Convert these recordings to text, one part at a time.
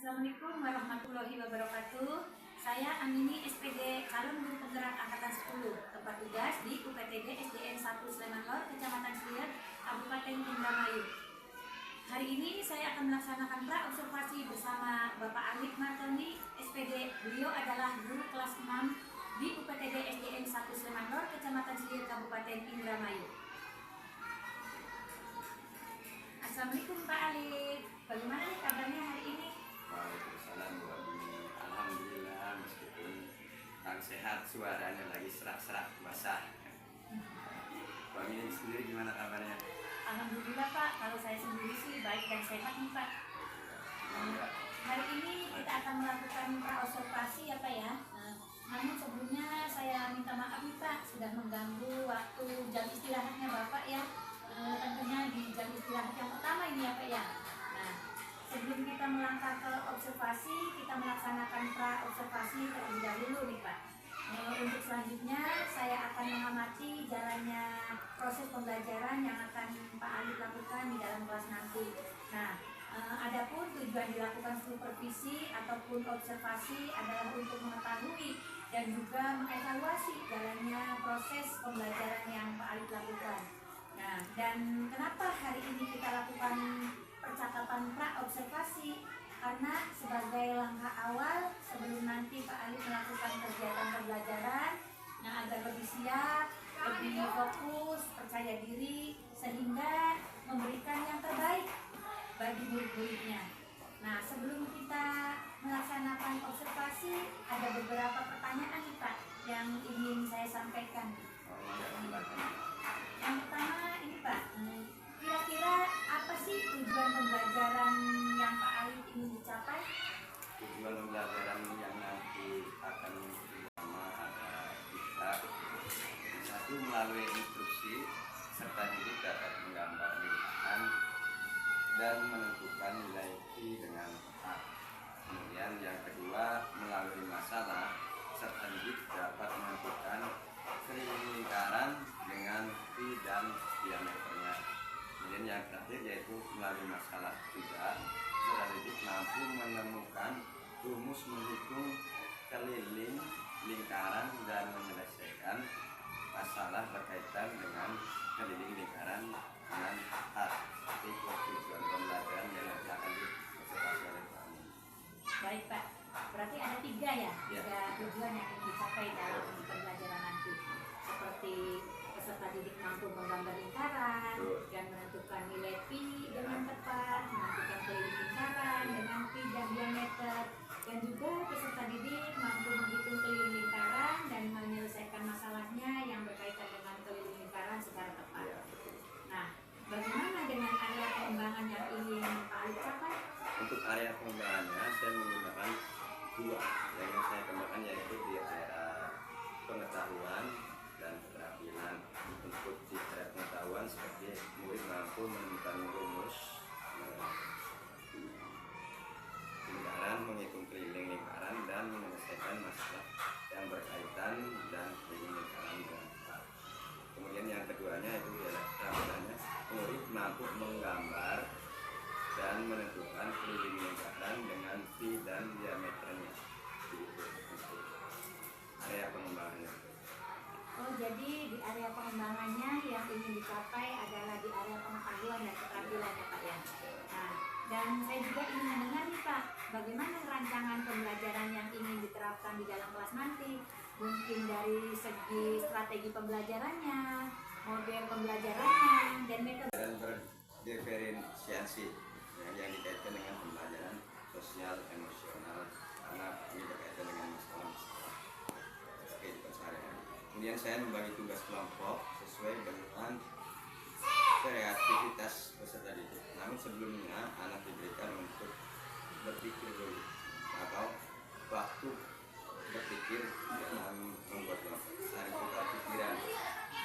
Assalamualaikum warahmatullahi wabarakatuh. Saya Amini SPD, calon guru penggerak angkatan 10, tempat tugas di UPTD SDN 1 Sleman Lor, Kecamatan Slier, Kabupaten Indramayu. Hari ini saya akan melaksanakan pra-observasi bersama Bapak Alif Martoni, SPD. Beliau adalah guru kelas 6 di UPTD SDN 1 Sleman Lor, Kecamatan Slier, Kabupaten Indramayu. Assalamualaikum Pak Alif, bagaimana nih kabarnya hari ini? Waalaikumsalam Bu Amini. Alhamdulillah, meskipun kurang sehat, suaranya lagi serak-serak basah. Bu Amini sendiri gimana kabarnya? Alhamdulillah Pak, kalau saya sendiri sih baik dan sehat nih Pak. Hari ini kita akan melakukan pra-observasi ya Pak ya. Namun sebelumnya saya minta maaf nih Pak, sudah mengganggu waktu jam istirahatnya Bapak ya. Tentunya di jam istirahat yang pertama ini ya Pak ya. Nah, sebelum kita melangkah ke observasi, kita melaksanakan pra-observasi terlebih dahulu nih Pak. Untuk selanjutnya saya akan mengamati jalannya proses pembelajaran yang akan Pak Alif lakukan di dalam kelas nanti. Nah, adapun tujuan dilakukan supervisi ataupun observasi adalah untuk mengetahui dan juga mengevaluasi jalannya proses pembelajaran yang Pak Alif lakukan. Nah, dan kenapa hari ini kita lakukan percakapan pra-observasi? Karena sebagai langkah awal sebelum nanti Pak Alif melakukan kegiatan pembelajaran, nah agar lebih siap, lebih fokus, percaya diri, sehingga memberikan yang terbaik bagi murid-muridnya. Nah, sebelum kita melaksanakan observasi, ada beberapa pertanyaan nih Pak yang ingin saya sampaikan. Yang pertama ini Pak, kira-kira apa sih tujuan pembelajaran yang Pak Alif ingin dicapai? Tujuan pembelajaran yang nanti akan pertama ada tiga. Satu, melalui instruksi serta didik dapat menggambar lingkaran dan menentukan nilai I dengan tepat. Kemudian yang kedua, melalui masalah serta didik dapat menentukan keliling lingkaran dengan pi dan diameternya. Kemudian yang terakhir yaitu melalui masalah juga peserta didik mampu menemukan rumus menghitung keliling lingkaran dan menyelesaikan masalah berkaitan dengan keliling lingkaran dengan tepat. Seperti tujuan pembelajaran yang nanti akan diobservasi oleh Pak Amin. Baik Pak, berarti ada tiga ya, tiga tujuan yang ingin dicapai dalam pembelajaran nanti, seperti peserta didik mampu menggambar lingkaran dan menentukan nilai pi dengan tepat, menentukan keliling lingkaran dengan pi dan diameter, dan juga peserta didik mampu menghitung keliling lingkaran dan menyelesaikan masalahnya yang berkaitan dengan keliling lingkaran secara tepat. Nah, bagaimana dengan area pengembangan yang ingin Pak Alif capai? Untuk area pengembangannya saya menggunakan dua yang saya kembangkan, yaitu di area pengetahuan dan keterampilan. Untuk di area pengetahuan seperti murid mampu menemukan rumus lingkaran, menghitung keliling lingkaran dan menyelesaikan masalah yang berkaitan dan keliling lingkaran dengan tepat. Kemudian yang keduanya itu adalah keterampilannya, murid mampu menggambar dan menentukan keliling lingkaran dengan pi dan diameternya. Untuk area pengembangannya. Oh, jadi di area pengembangannya yang ingin dicapai adalah di area pengetahuan dan keterampilan ya Pak ya. Nah, dan saya juga ingin mendengar nih Pak, bagaimana rancangan pembelajaran yang ingin diterapkan di dalam kelas nanti? Mungkin dari segi strategi pembelajarannya, model pembelajarannya, dan metode. Dan berdiferensiasi yang dikaitkan dengan pembelajaran sosial emosional, karena ini berkaitan dengan masalah kehidupan sehari-hari. Kemudian saya membagi tugas kelompok sesuai dengan kreativitas peserta didik. Namun sebelumnya anak diberikan untuk berpikir dulu atau waktu berpikir dalam membuat kelompok, saling tukar pikiran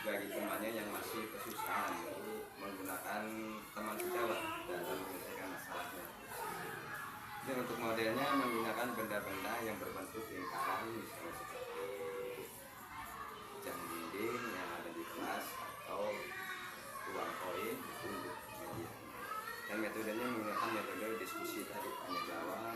bagi temannya yang masih kesusahan, menggunakan teman sejawat dalam menyelesaikan masalahnya. Dan untuk modelnya menggunakan benda-benda yang berbentuk lingkaran, misalnya seperti jam dinding yang ada di kelas atau uang koin untuk media. Dan metodenya menggunakan metode diskusi tadi, tanya jawab,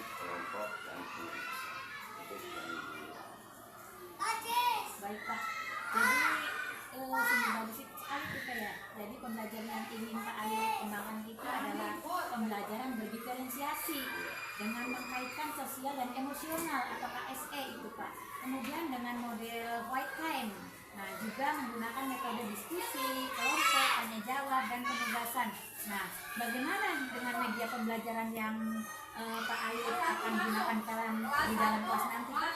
observasi dengan mengkaitkan sosial dan emosional atau KSE itu Pak. Kemudian dengan model white time. Nah, juga menggunakan metode diskusi, kelompok, tanya jawab, dan penugasan. Nah, bagaimana dengan media pembelajaran yang Pak Ayu akan gunakan di dalam kelas nanti Pak?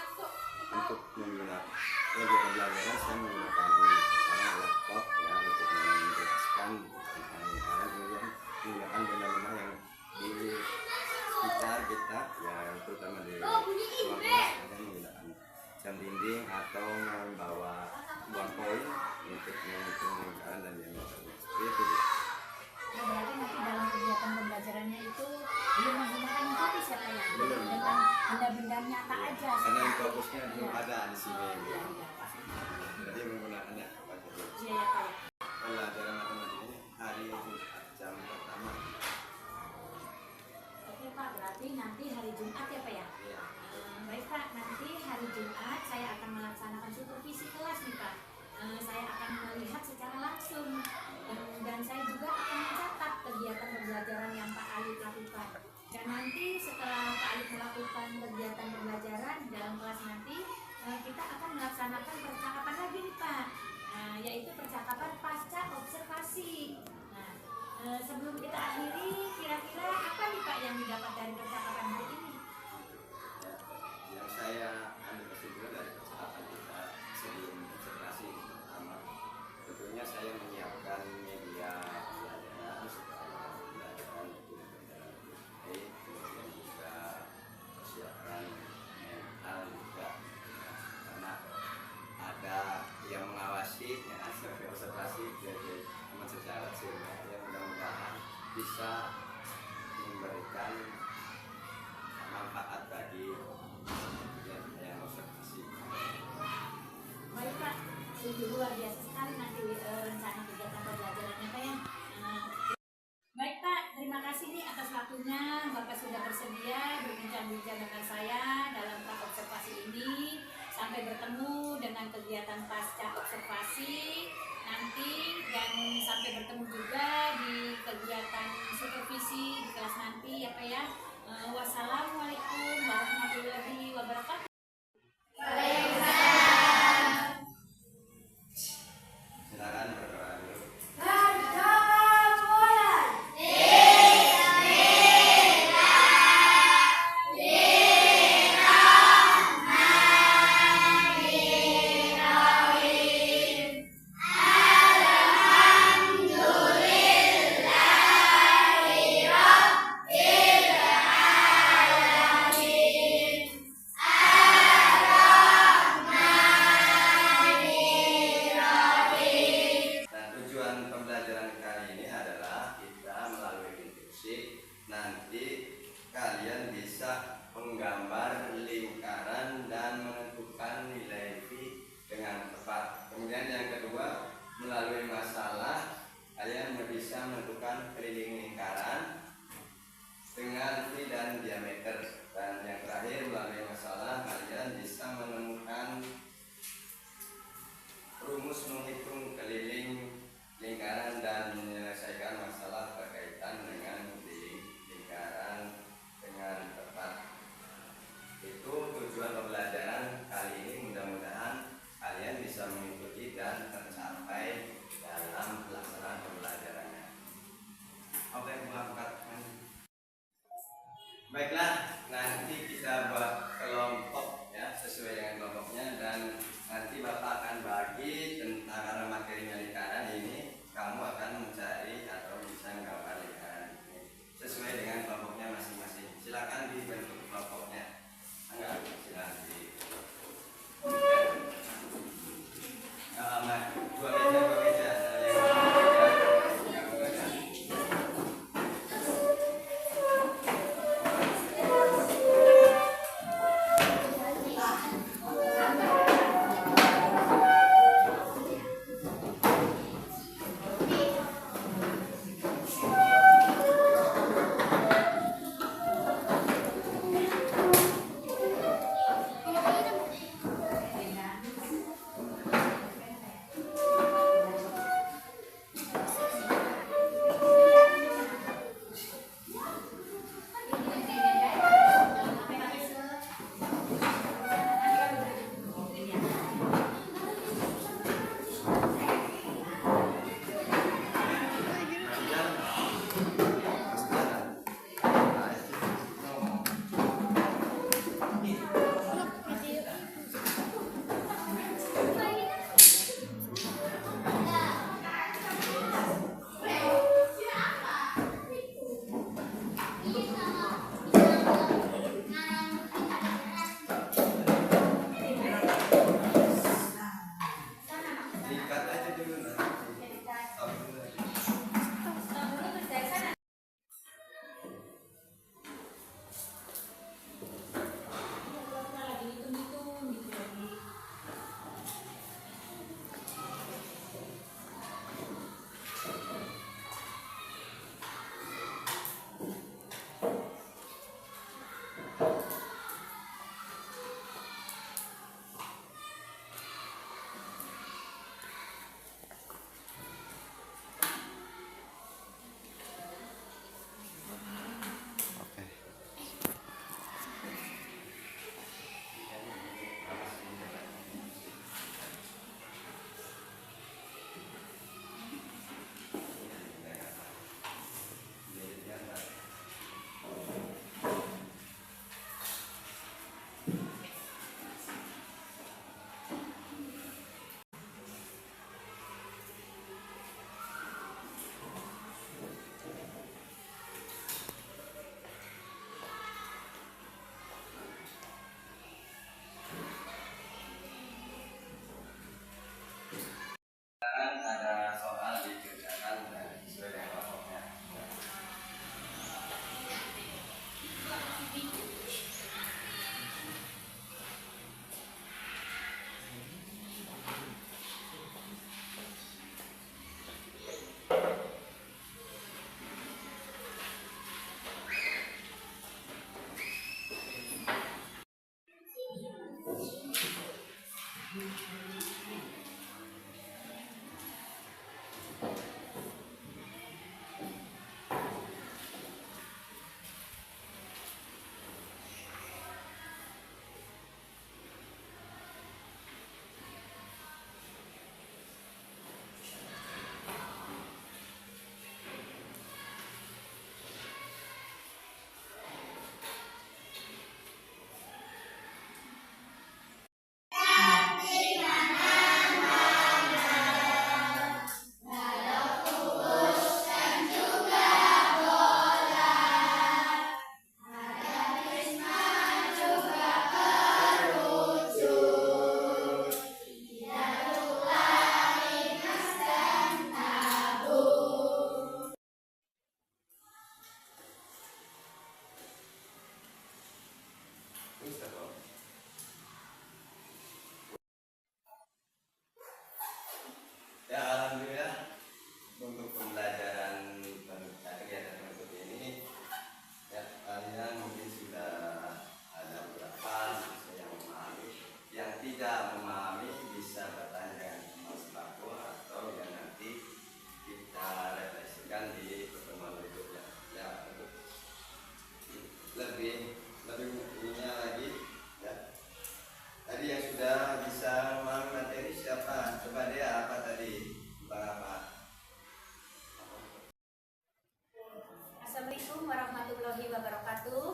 Untuk menggunakan media pembelajaran saya menggunakan laptop ya untuk menjelaskan tentang lingkaran, kemudian menggunakan benda-benda yang di sekitar kita ya, terutama di ruang kelas, kemudian menggunakan jam dinding atau membawa uang koin untuk menghitung lingkaran dan diameter seperti itu. Ya, berarti nanti dalam kegiatan pembelajarannya itu belum menggunakan fokus ya Pak ya? Dengan benda-benda nyata aja. Karena yang fokusnya belum ada di sini. Iya, Pak. Jadi menggunakannya apa saja. Iya ya Pak ya. Pelajaran matematika ini hari Jumat jam pertama. Oke Pak, berarti nanti hari Jumat ya Pak ya? Iya. Baik Pak, nanti hari Jumat saya akan melaksanakan supervisi kelas nih Pak. Saya akan melihat secara langsung dan saya juga akan mencatat kegiatan pembelajaran yang Pak Ayu lakukan. Dan nanti setelah Pak Ayu melakukan kegiatan pembelajaran di dalam kelas nanti, kita akan melaksanakan percakapan lagi nih Pak. Nah, yaitu percakapan pasca observasi. Nah, sebelum kita akhiri, kira-kira apa nih Pak yang didapat dari percakapan hari ini? Yang saya ambil kesimpulan dari percakapan kita sebelum observasi pertama, tentunya saya menyiapkan media pembelajaran supaya pembelajaran itu berjalan dengan baik, kemudian juga persiapan mental juga karena ada yang mengawasi ya, sebagai observasi jadi teman secara sehingga yang mudah-mudahan bisa memberikan manfaat bagi yang observasi. Baik Pak, sungguh luar biasa sekali nanti rencana kegiatan pembelajarannya Pak ya. Baik Pak, terima kasih nih atas waktunya Bapak sudah bersedia berbincang-bincang dengan saya dalam tahap observasi ini. Sampai bertemu dengan kegiatan pasca observasi nanti dan sampai bertemu juga di kegiatan supervisi di kelas nanti ya Pak ya. Wassalamualaikum warahmatullahi wabarakatuh. Silakan berdoa dulu. Nah, tujuan pembelajaran kali ini adalah kita melalui instruksi nanti kalian bisa menggambar lingkaran dan menentukan nilai V dengan tepat. Kemudian yang kedua, melalui masalah kalian bisa menentukan keliling lingkaran dengan V dan diameter. Dan yang terakhir, melalui masalah kalian bisa menemukan rumus menghitung keliling lingkaran dan menyelesaikan masalah berkaitan dengan keliling lingkaran dengan tepat. Itu tujuan pembelajaran kali ini. Mudah-mudahan kalian bisa mengikuti dan tercapai dalam pelaksanaan pembelajarannya. Oke, melakukan. Baiklah, nanti kita buat kelompok ya sesuai dengan kelompoknya dan nanti Bapak akan bagi tentang karena materinya lingkaran ini, kamu akan mencari atau bisa menggambar lingkaran ini sesuai dengan kelompoknya masing-masing. Silakan dibentuk kelompoknya. Enggak, silakan di. Dua meja. Diikat aja dulu nanti. Stop dulu. Terus dari sana. Lagi hitung-hitung gitu lagi. Oke. Ada soal dikerjakan dan sesuai dengan pokoknya. Bisa kok. Ya alhamdulillah untuk pembelajaran kegiatan penutup ini ya kalian mungkin sudah ada beberapa siswa yang memahami, yang tidak memahami bisa bertanya dengan Mas Bako atau yang nanti kita refleksikan di pertemuan berikutnya. Ya untuk lebih ininya lagi ya. Tadi yang sudah bisa memahami materi siapa? Coba dia apa tadi? Bang apa? Assalamualaikum warahmatullahi wabarakatuh.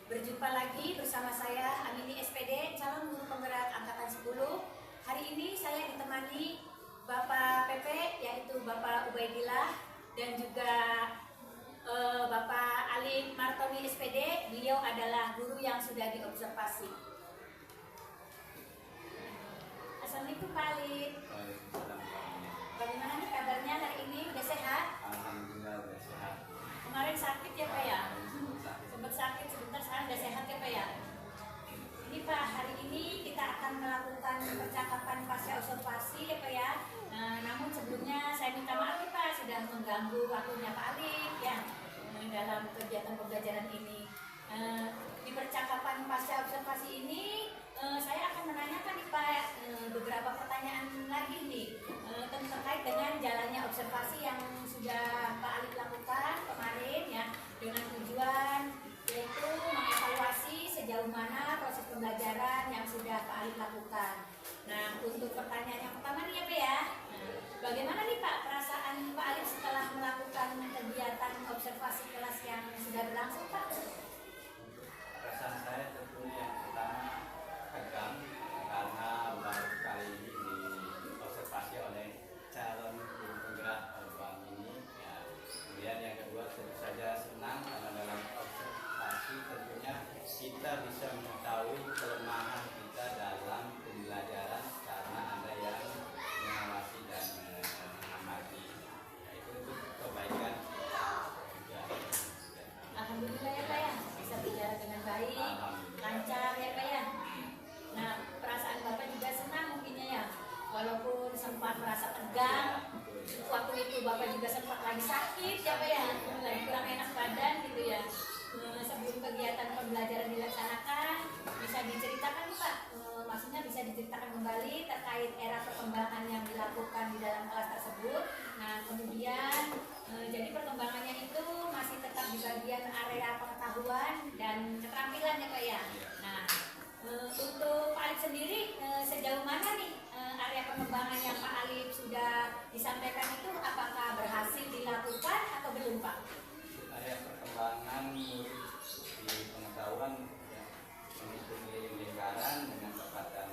Berjumpa lagi bersama saya Amini SPD, calon guru penggerak angkatan 10. Hari ini saya ditemani Bapak PP, yaitu Bapak Ubaidillah, dan juga Bapak Ali Martoni SPD. Beliau adalah guru yang sudah diobservasi. Assalamualaikum Pak Ali. Bagaimana nih kabarnya hari ini? Udah sehat? Alhamdulillah udah sehat. Kemarin sakit ya Pak ya? Sempat sakit sebentar, sekarang udah sehat ya Pak ya? Ini Pak, hari ini kita akan melakukan percakapan pasca observasi ya Pak ya. Namun sebelumnya saya minta maaf ya Pak, sudah mengganggu waktunya Pak Alif ya dalam kegiatan pembelajaran ini. Di percakapan pasca observasi ini saya akan menanyakan nih Pak beberapa pertanyaan lagi nih terkait dengan jalannya observasi yang sudah Pak Alif lakukan kemarin ya, dengan tujuan yaitu mengevaluasi sejauh mana proses pembelajaran yang sudah Pak Alif lakukan. Nah, untuk pertanyaan yang pertama nih ya Pak ya, bagaimana nih Pak perasaan Pak Alif setelah melakukan kegiatan observasi kelas yang sudah berlangsung Pak? Perasaan saya tentunya yang pertama tegang karena baru kali ini waktu itu Bapak juga sempat lagi sakit ya Pak ya, lagi kurang enak badan gitu ya. Sebelum kegiatan pembelajaran dilaksanakan, bisa diceritakan Pak, maksudnya bisa diceritakan kembali terkait era perkembangan yang dilakukan di dalam kelas tersebut. Nah kemudian jadi perkembangannya itu masih tetap di bagian area pengetahuan dan keterampilan ya Pak ya. Nah untuk Pak Alif sendiri sejauh mana nih area pengembangan yang Pak Alif sudah disampaikan itu, apakah berhasil dilakukan atau belum Pak? Area perkembangan di pengetahuan ya, mengikuti lingkaran dengan tepatan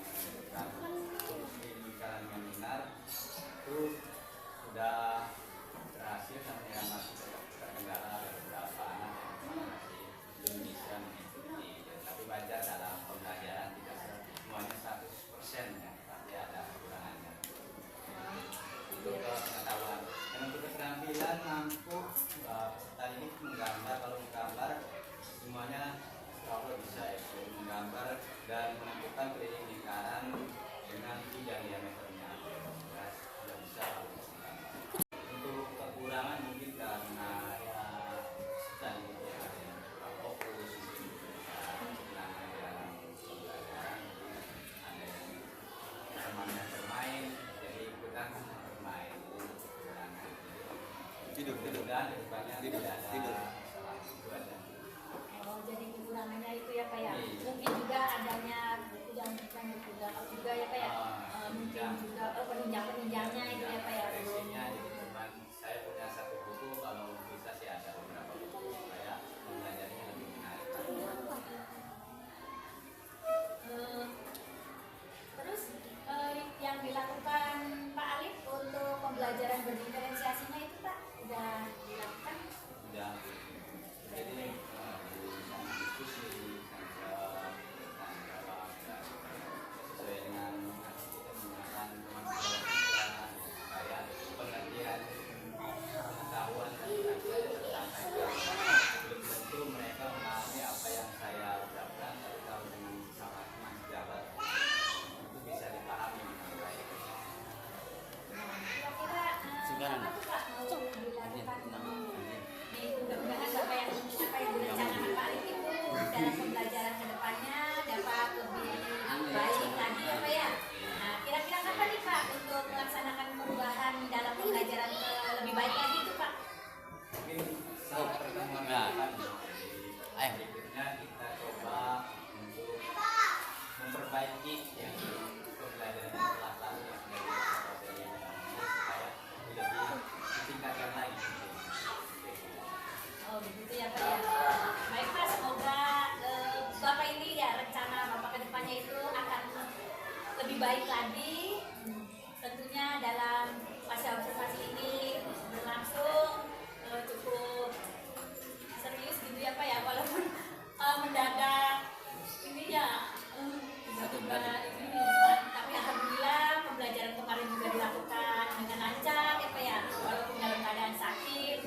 lingkaran yang benar itu sudah berhasil, sampai yang masih terkendala beberapa anak yang masih belum bisa mengikuti, tapi wajar dalam pembelajaran tidak semuanya 100% ya, pasti ada kekurangannya. Untuk pengetahuan dan untuk keterampilan mampu tadi ini menggambar, kalau menggambar semuanya kalau bisa ya, menggambar dan menentukan keliling lingkaran dengan tiga diameternya ya, sudah bisa kalau bisa menggambar. Untuk kekurangan mungkin karena ya tadi ya fokus mungkin kekurangan dalam pembelajaran, ada yang temannya bermain jadi ikutan bermain, kekurangan Tidur. dan depannya tidak ada Tidur. masalah itu aja. Oh, jadi kekurangannya itu ya Pak ya. Iya. Mungkin juga adanya juga ya Pak ya. Mungkin juga penunjang-penunjangnya itu ya Pak ya. Reaksinya jadi teman saya punya satu buku, kalau bisa sih ada beberapa buku supaya belajarnya lebih menarik. Terus yang dilakukan Pak Alif untuk pembelajaran berdiferensiasinya itu Pak sudah dilakukan? Sudah jadi diskusi sampai jawab dan sesuai dengan kita menggunakan teman-teman supaya pengertian pengetahuan dan saya tersampaikan. Belum tentu mereka memahami apa yang saya ucapkan, tapi kalau dengan sama teman pejabat itu bisa dipahami dengan baik. Kira-kira apa tuh Pak mau dilakukan? Mudah-mudahan apa yang direncanakan Pak Alif itu dalam pembelajaran kedepannya dapat lebih baik lagi ya Pak ya. Nah kira-kira kapan nih Pak untuk melaksanakan perubahan dalam pembelajaran ke lebih baik lagi itu Pak? Mungkin saat pertemuan berikutnya kita coba untuk memperbaiki yang pembelajaran yang telah lalu yang sudah dilakukan supaya lebih ditingkatkan lagi. Oh begitu ya Pak ya. Baik Pak, semoga Bapak ini ya rencana Bapak kedepannya itu akan lebih baik lagi. Tentunya dalam masa observasi ini berlangsung cukup serius gitu ya Pak ya, walaupun mendadak ini ya tiba-tiba ini tapi alhamdulillah pembelajaran kemarin juga dilakukan dengan lancar ya Pak ya, walaupun dalam keadaan sakit.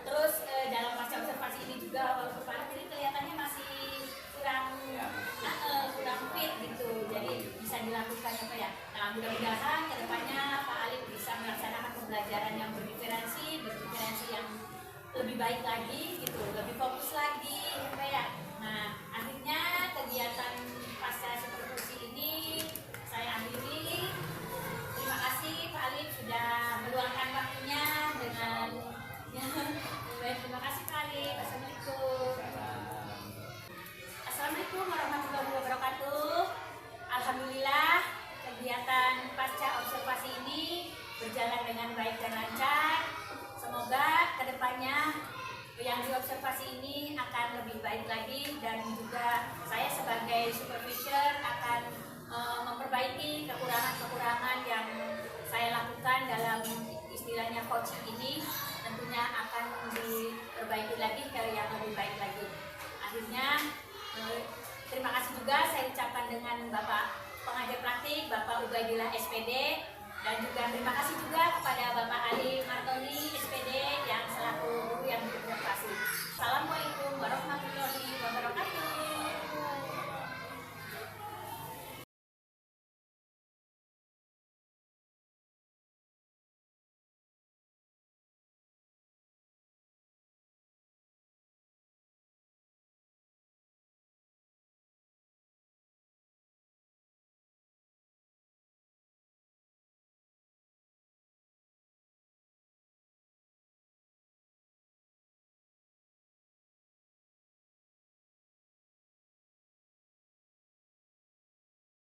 Terus dalam masa observasi ini juga walaupun Pak Alif ini kelihatannya masih kurang fit gitu, jadi bisa dilakukan ya Pak ya. Nah mudah-mudahan kedepannya Pak Alif bisa melaksanakan pembelajaran yang berdiferensi yang lebih baik lagi gitu, lebih fokus lagi ya Pak ya. Nah akhirnya kegiatan pasca supervisi ini saya akhiri. Terima kasih Pak Alif sudah meluangkan waktunya dengan baik, terima kasih Pak Alif. Assalamualaikum. Assalamualaikum warahmatullahi wabarakatuh. Alhamdulillah kegiatan pasca observasi ini berjalan dengan baik dan lancar. Semoga kedepannya yang diobservasi ini akan lebih baik lagi, dan juga saya sebagai supervisor akan memperbaiki kekurangan-kekurangan yang saya lakukan dalam istilahnya coaching ini, tentunya akan diperbaiki lagi ke yang lebih baik lagi. Akhirnya terima kasih juga saya ucapkan dengan Bapak pengajar praktik, Bapak Ubaidillah SPD, dan juga terima kasih juga kepada Bapak Ali Martoni SPD yang selaku guru yang berterima kasih. Assalamualaikum.